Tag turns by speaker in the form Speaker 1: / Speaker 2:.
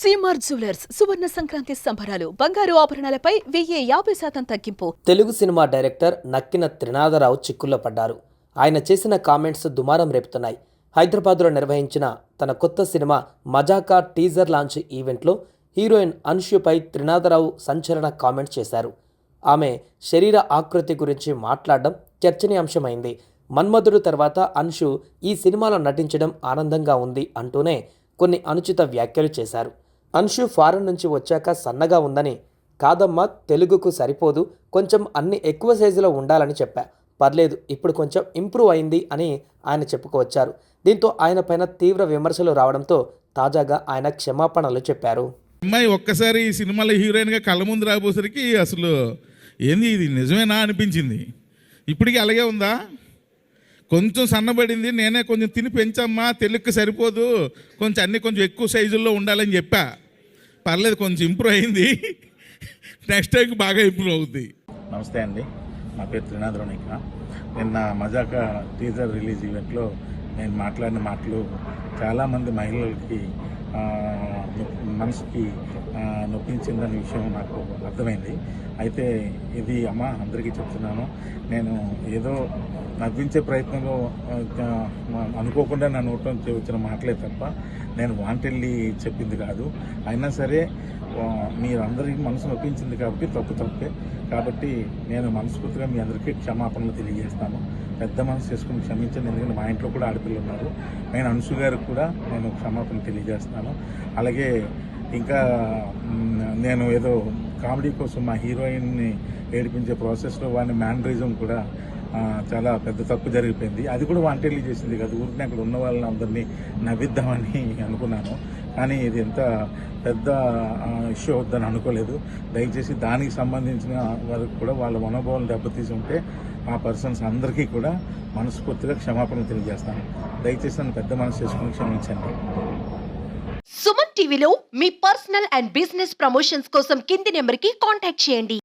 Speaker 1: CMR jewellers సువర్ణ సంక్రాంతి సంబరాలు బంగారు ఆభరణాలపై 1050% తగ్గింపు.
Speaker 2: తెలుగు సినిమా డైరెక్టర్ నక్కిన త్రినాథరావు చిక్కుల్లో పడ్డారు. ఆయన చేసిన కామెంట్స్ దుమారం రేపుతున్నాయి. హైదరాబాద్లో నిర్వహించిన తన కొత్త సినిమా మజాకా టీజర్ లాంచ్ ఈవెంట్లో హీరోయిన్ అన్షుపై త్రినాథరావు సంచలన కామెంట్స్ చేశారు. ఆమె శరీర ఆకృతి గురించి మాట్లాడడం చర్చనీయాంశమైంది. మన్మధుడు తర్వాత అన్షు ఈ సినిమాలో నటించడం ఆనందంగా ఉంది అంటూనే కొన్ని అనుచిత వ్యాఖ్యలు చేశారు. అన్షు ఫారెన్ నుంచి వచ్చాక సన్నగా ఉందని, కాదమ్మా తెలుగుకు సరిపోదు, కొంచెం అన్ని ఎక్కువ సైజులో ఉండాలని చెప్పా, పర్లేదు ఇప్పుడు కొంచెం ఇంప్రూవ్ అయింది అని ఆయన చెప్పుకొచ్చారు. దీంతో ఆయన పైన తీవ్ర విమర్శలు రావడంతో తాజాగా ఆయన క్షమాపణలు చెప్పారు.
Speaker 3: అమ్మాయి ఒక్కసారి ఈ సినిమాలో హీరోయిన్గా కళ్ళ ముందు రాబోసరికి అసలు ఏంది ఇది నిజమేనా అనిపించింది. ఇప్పటికీ అలాగే ఉందా? కొంచెం సన్నబడింది, నేనే కొంచెం తిని పెంచమ్మా, తెలుగుకి సరిపోదు, కొంచెం అన్నీ కొంచెం ఎక్కువ సైజుల్లో ఉండాలని చెప్పా, పర్లేదు కొంచెం ఇంప్రూవ్ అయింది, నెక్స్ట్ టైంకి బాగా ఇంప్రూవ్ అవుద్ది.
Speaker 4: నమస్తే అండి, నా పేరు త్రినాథరావు. నిన్న మజాకా టీజర్ రిలీజ్ ఈవెంట్లో నేను మాట్లాడిన మాటలు చాలామంది మహిళలకి మనసుకి నొప్పించిందనే విషయం నాకు అర్థమైంది. అయితే ఇది అందరికీ చెప్తున్నాను, నేను ఏదో నవ్వించే ప్రయత్నంలో అనుకోకుండా నా నోట్లో వచ్చిన మాటలే తప్ప నేను వాంటెళ్ళి చెప్పింది కాదు. అయినా సరే మీరందరికీ మనసు నొప్పించింది కాబట్టి తప్పే. కాబట్టి నేను మనస్ఫూర్తిగా మీ అందరికీ క్షమాపణలు తెలియజేస్తాను. పెద్ద మనసు చేసుకుని క్షమించండి, ఎందుకంటే మా ఇంట్లో కూడా ఆడపిల్లలు ఉన్నారు. నేను అన్షు గారికి కూడా నేను క్షమాపణ తెలియజేస్తాను. అలాగే ఇంకా నేను ఏదో కామెడీ కోసం మా హీరోయిన్ని ఏడిపించే ప్రాసెస్లో వాడిని మ్యానరిజం కూడా చాలా పెద్ద తప్పు జరిగిపోయింది. అది కూడా వాంటెడ్లీ చేసింది కాదు, ఊరికి అక్కడ ఉన్న వాళ్ళని అందరినీ నవ్విద్దామని అనుకున్నాను. కానీ ఇది ఎంత పెద్ద ఇష్యూ అవుద్దని అనుకోలేదు. దయచేసి దానికి సంబంధించిన వరకు కూడా వాళ్ళ మనోభావాలు దెబ్బతీసి ఉంటే ఆ పర్సన్స్ అందరికీ కూడా మనస్ఫూర్తిగా క్షమాపణలు తెలియజేస్తాను. దయచేసి నన్ను పెద్ద మనసు చేసుకుని క్షమించండి.
Speaker 5: సుమన్ టీవీలో మీ పర్సనల్ అండ్ బిజినెస్ ప్రమోషన్స్ కోసం కింది నెంబర్కి కాంటాక్ట్ చేయండి.